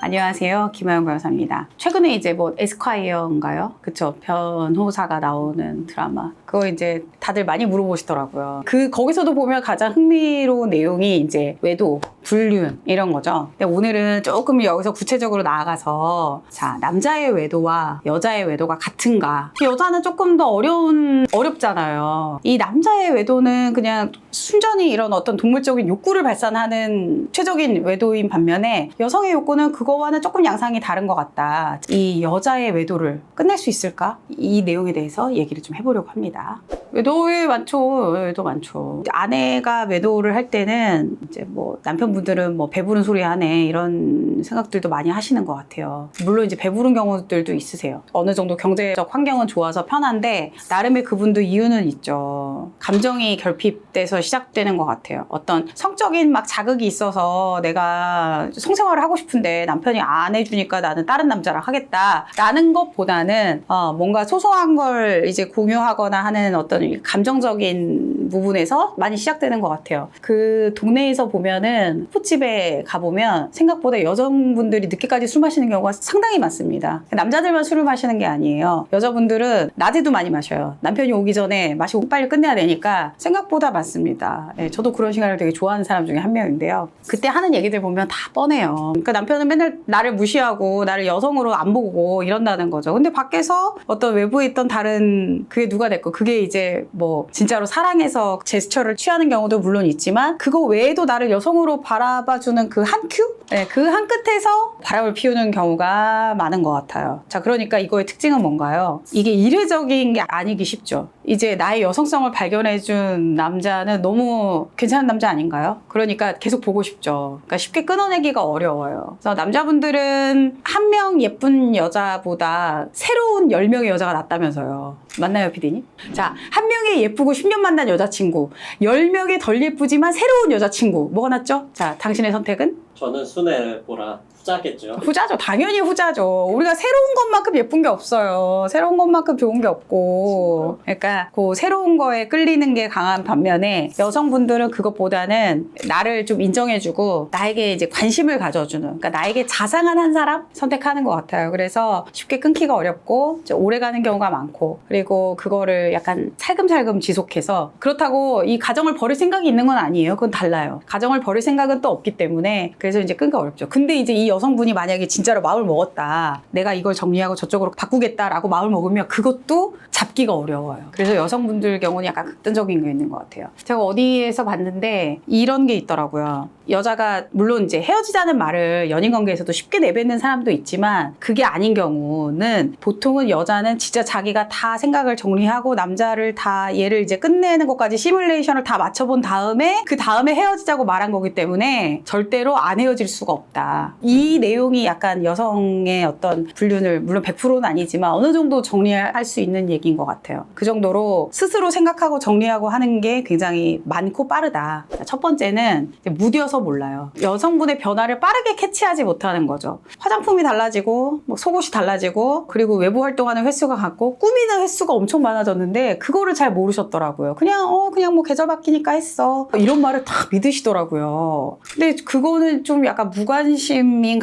안녕하세요. 김하영 변호사입니다. 최근에 이제 뭐 에스콰이어인가요? 그쵸. 변호사가 나오는 드라마. 그거 이제 다들 많이 물어보시더라고요. 거기서도 보면 가장 흥미로운 내용이 이제 외도, 불륜 이런 거죠. 근데 오늘은 조금 여기서 구체적으로 나아가서 자, 남자의 외도와 여자의 외도가 같은가? 여자는 조금 더 어렵잖아요. 이 남자의 외도는 그냥 순전히 이런 어떤 동물적인 욕구를 발산하는 최적인 외도인 반면에 여성의 욕구는 그거와는 조금 양상이 다른 것 같다. 이 여자의 외도를 끝낼 수 있을까? 이 내용에 대해서 얘기를 좀 해보려고 합니다. 외도에 많죠. 외도 많죠. 아내가 외도를 할 때는 이제 뭐 남편분들은 뭐 배부른 소리 하네 이런 생각들도 많이 하시는 것 같아요. 물론 이제 배부른 경우들도 있으세요. 어느 정도 경제적 환경은 좋아서 편한데 나름의 그분도 이유는 있죠. 감정이 결핍돼서 시작되는 것 같아요. 어떤 성적인 막 자극이 있어서 내가 성생활을 하고 싶은데 남편이 안 해주니까 나는 다른 남자랑 하겠다 라는 것보다는 뭔가 소소한 걸 이제 공유하거나 하는 어떤 감정적인 부분에서 많이 시작되는 것 같아요. 그 동네에서 보면은 호프집에 가보면 생각보다 여성분들이 늦게까지 술 마시는 경우가 상당히 많습니다. 남자들만 술을 마시는 게 아니에요. 여자분들은 낮에도 많이 마셔요. 남편이 오기 전에 마시고 빨리 끝내야 되니까 생각보다 많습니다. 네, 저도 그런 시간을 되게 좋아하는 사람 중에 한 명인데요. 그때 하는 얘기들 보면 다 뻔해요. 그러니까 남편은 맨날 나를 무시하고 나를 여성으로 안 보고 이런다는 거죠. 근데 밖에서 어떤 외부에 있던 다른 그게 누가 됐고 그게 이제 뭐 진짜로 사랑해서 제스처를 취하는 경우도 물론 있지만 그거 외에도 나를 여성으로 바라봐주는 그 한 큐? 네, 그 한 끝에서 바람을 피우는 경우가 많은 것 같아요. 자, 그러니까 이거의 특징은 뭔가요? 이게 이례적인 게 아니기 쉽죠. 이제 나의 여성성을 발견해준 남자는 너무 괜찮은 남자 아닌가요? 그러니까 계속 보고 싶죠. 그러니까 쉽게 끊어내기가 어려워요. 그래서 남자분들은 한 명 예쁜 여자보다 새로운 10명의 여자가 낫다면서요. 맞나요, PD님? 자, 한 명의 예쁘고 10년 만난 여자친구, 10명의 덜 예쁘지만 새로운 여자친구, 뭐가 낫죠? 자, 당신의 선택은? 저는 순애보라 후자겠죠. 후자죠. 당연히 후자죠. 우리가 새로운 것만큼 예쁜 게 없어요. 새로운 것만큼 좋은 게 없고. 그러니까 그 새로운 거에 끌리는 게 강한 반면에 여성분들은 그것보다는 나를 좀 인정해주고 나에게 이제 관심을 가져주는, 그러니까 나에게 자상한 한 사람 선택하는 것 같아요. 그래서 쉽게 끊기가 어렵고 오래 가는 경우가 많고, 그리고 그거를 약간 살금살금 지속해서, 그렇다고 이 가정을 버릴 생각이 있는 건 아니에요. 그건 달라요. 가정을 버릴 생각은 또 없기 때문에 그래서 이제 끊기가 어렵죠. 근데 이제 이 여성분이 만약에 진짜로 마음을 먹었다, 내가 이걸 정리하고 저쪽으로 바꾸겠다라고 마음을 먹으면 그것도 잡기가 어려워요. 그래서 여성분들 경우는 약간 극단적인 게 있는 것 같아요. 제가 어디에서 봤는데 이런 게 있더라고요. 여자가 물론 이제 헤어지자는 말을 연인 관계에서도 쉽게 내뱉는 사람도 있지만 그게 아닌 경우는 보통은 여자는 진짜 자기가 다 생각을 정리하고 남자를 다 얘를 이제 끝내는 것까지 시뮬레이션을 다 맞춰본 다음에 그 다음에 헤어지자고 말한 거기 때문에 절대로 안 헤어질 수가 없다. 이 내용이 약간 여성의 어떤 불륜을 물론 100%는 아니지만 어느 정도 정리할 수 있는 얘기인 것 같아요. 그 정도로 스스로 생각하고 정리하고 하는 게 굉장히 많고 빠르다. 첫 번째는 무뎌서 몰라요. 여성분의 변화를 빠르게 캐치하지 못하는 거죠. 화장품이 달라지고 뭐 속옷이 달라지고 그리고 외부 활동하는 횟수가 같고 꾸미는 횟수가 엄청 많아졌는데 그거를 잘 모르셨더라고요. 그냥 뭐 계절 바뀌니까 했어. 이런 말을 다 믿으시더라고요. 근데 그거는 좀 약간 무관심인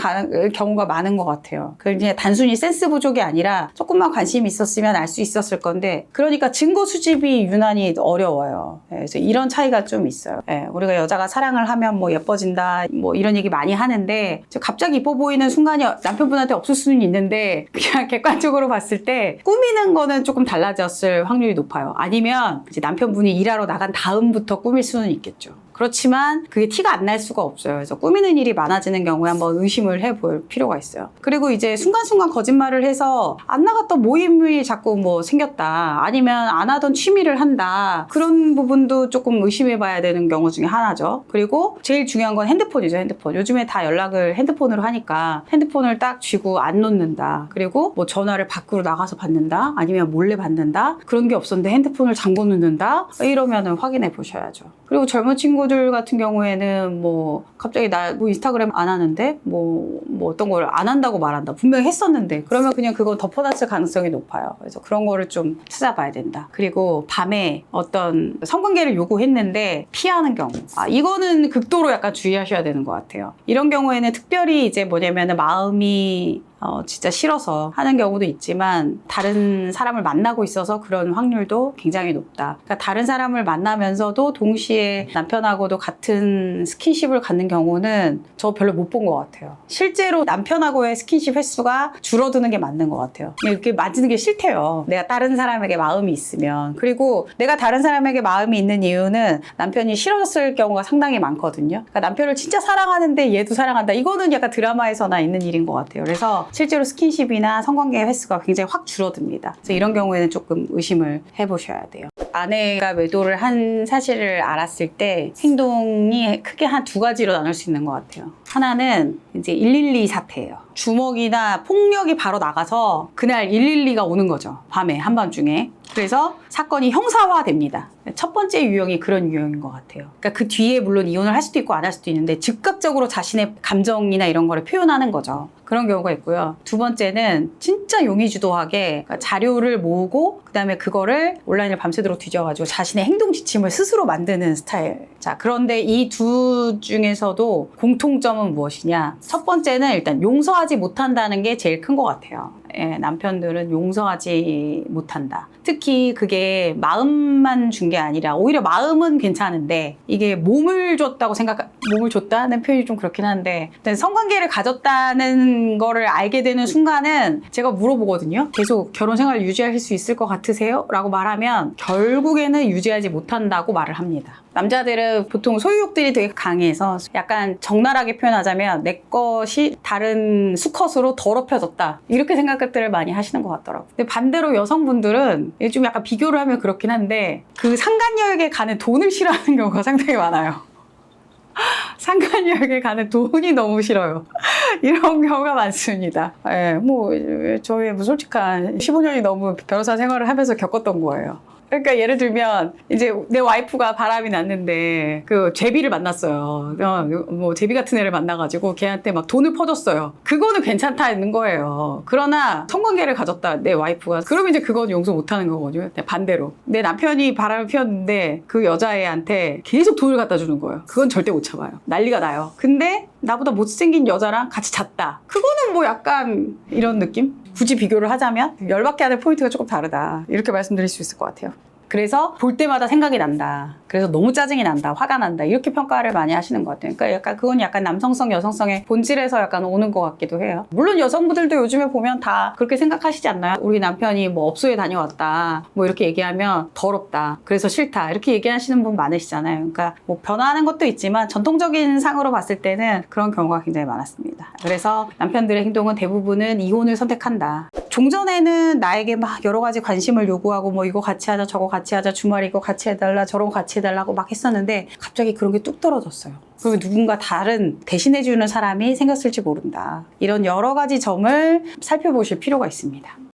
경우가 많은 것 같아요. 그냥 단순히 센스 부족이 아니라 조금만 관심이 있었으면 알 수 있었을 건데, 그러니까 증거 수집이 유난히 어려워요. 그래서 이런 차이가 좀 있어요. 우리가 여자가 사랑을 하면 뭐 예뻐진다 뭐 이런 얘기 많이 하는데 갑자기 이뻐 보이는 순간이 남편분한테 없을 수는 있는데 그냥 객관적으로 봤을 때 꾸미는 거는 조금 달라졌을 확률이 높아요. 아니면 이제 남편분이 일하러 나간 다음부터 꾸밀 수는 있겠죠. 그렇지만 그게 티가 안 날 수가 없어요. 그래서 꾸미는 일이 많아지는 경우에 한번 의심을 해볼 필요가 있어요. 그리고 이제 순간순간 거짓말을 해서 안 나갔던 모임이 자꾸 뭐 생겼다, 아니면 안 하던 취미를 한다, 그런 부분도 조금 의심해봐야 되는 경우 중에 하나죠. 그리고 제일 중요한 건 핸드폰이죠. 핸드폰. 요즘에 다 연락을 핸드폰으로 하니까 핸드폰을 딱 쥐고 안 놓는다, 그리고 뭐 전화를 밖으로 나가서 받는다, 아니면 몰래 받는다, 그런 게 없었는데 핸드폰을 잠궈 놓는다, 이러면은 확인해 보셔야죠. 그리고 젊은 친구들 여성분들 같은 경우에는 뭐 갑자기 나 뭐 인스타그램 안 하는데 뭐 어떤 걸 안 한다고 말한다. 분명히 했었는데 그러면 그냥 그건 덮어놨을 가능성이 높아요. 그래서 그런 거를 좀 찾아봐야 된다. 그리고 밤에 어떤 성관계를 요구했는데 피하는 경우. 이거는 극도로 약간 주의하셔야 되는 것 같아요. 이런 경우에는 특별히 이제 뭐냐면은 마음이 진짜 싫어서 하는 경우도 있지만 다른 사람을 만나고 있어서 그런 확률도 굉장히 높다. 그러니까 다른 사람을 만나면서도 동시에 남편하고도 같은 스킨십을 갖는 경우는 저 별로 못 본 것 같아요. 실제로 남편하고의 스킨십 횟수가 줄어드는 게 맞는 것 같아요. 이렇게 만지는 게 싫대요. 내가 다른 사람에게 마음이 있으면. 그리고 내가 다른 사람에게 마음이 있는 이유는 남편이 싫어졌을 경우가 상당히 많거든요. 그러니까 남편을 진짜 사랑하는데 얘도 사랑한다. 이거는 약간 드라마에서나 있는 일인 것 같아요. 그래서 실제로 스킨십이나 성관계 횟수가 굉장히 확 줄어듭니다. 그래서 이런 경우에는 조금 의심을 해보셔야 돼요. 아내가 외도를 한 사실을 알았을 때 행동이 크게 한 두 가지로 나눌 수 있는 것 같아요. 하나는 이제 112 사태예요. 주먹이나 폭력이 바로 나가서 그날 112가 오는 거죠. 밤에 한밤중에. 그래서 사건이 형사화됩니다. 첫 번째 유형이 그런 유형인 것 같아요. 그러니까 그 뒤에 물론 이혼을 할 수도 있고 안 할 수도 있는데 즉각적으로 자신의 감정이나 이런 거를 표현하는 거죠. 그런 경우가 있고요. 두 번째는 진짜 용의주도하게 자료를 모으고 그다음에 그거를 온라인을 밤새도록 뒤져가지고 자신의 행동 지침을 스스로 만드는 스타일. 자, 그런데 이 두 중에서도 공통점은 무엇이냐? 첫 번째는 일단 용서하지 못한다는 게 제일 큰 것 같아요. 예, 남편들은 용서하지 못한다. 특히 그게 마음만 준 게 아니라 오히려 마음은 괜찮은데 이게 몸을 줬다는 표현이 좀 그렇긴 한데 일단 성관계를 가졌다는 거를 알게 되는 순간은 제가 물어보거든요. 계속 결혼 생활을 유지하실 수 있을 것 같으세요? 라고 말하면 결국에는 유지하지 못한다고 말을 합니다. 남자들은 보통 소유욕들이 되게 강해서 약간 적나라하게 표현하자면 내 것이 다른 수컷으로 더럽혀졌다. 이렇게 생각들을 많이 하시는 것 같더라고요. 근데 반대로 여성분들은 좀 약간 비교를 하면 그렇긴 한데 그 상간녀에게 가는 돈을 싫어하는 경우가 상당히 많아요. 상간녀에게 가는 돈이 너무 싫어요. 이런 경우가 많습니다. 예, 뭐 저의 뭐 솔직한 15년이 넘은 변호사 생활을 하면서 겪었던 거예요. 그러니까 예를 들면 이제 내 와이프가 바람이 났는데 그 제비를 만났어요. 뭐 제비 같은 애를 만나가지고 걔한테 막 돈을 퍼줬어요. 그거는 괜찮다는 거예요. 그러나 성관계를 가졌다 내 와이프가 그러면 이제 그건 용서 못하는 거거든요. 반대로 내 남편이 바람을 피웠는데 그 여자애한테 계속 돈을 갖다 주는 거예요. 그건 절대 못 참아요. 난리가 나요. 근데 나보다 못생긴 여자랑 같이 잤다. 그거는 뭐 약간 이런 느낌? 굳이 비교를 하자면 열받게 하는 포인트가 조금 다르다. 이렇게 말씀드릴 수 있을 것 같아요. 그래서 볼 때마다 생각이 난다. 그래서 너무 짜증이 난다. 화가 난다. 이렇게 평가를 많이 하시는 것 같아요. 그러니까 약간 그건 약간 남성성, 여성성의 본질에서 약간 오는 것 같기도 해요. 물론 여성분들도 요즘에 보면 다 그렇게 생각하시지 않나요? 우리 남편이 뭐 업소에 다녀왔다. 뭐 이렇게 얘기하면 더럽다. 그래서 싫다. 이렇게 얘기하시는 분 많으시잖아요. 그러니까 뭐 변화하는 것도 있지만 전통적인 상으로 봤을 때는 그런 경우가 굉장히 많았습니다. 그래서 남편들의 행동은 대부분은 이혼을 선택한다. 종전에는 나에게 막 여러 가지 관심을 요구하고 뭐 이거 같이 하자 저거 같이 하자 주말에 이거 같이 해달라 저런 거 같이 해달라고 막 했었는데 갑자기 그런 게 뚝 떨어졌어요. 그리고 누군가 다른 대신해주는 사람이 생겼을지 모른다. 이런 여러 가지 점을 살펴보실 필요가 있습니다.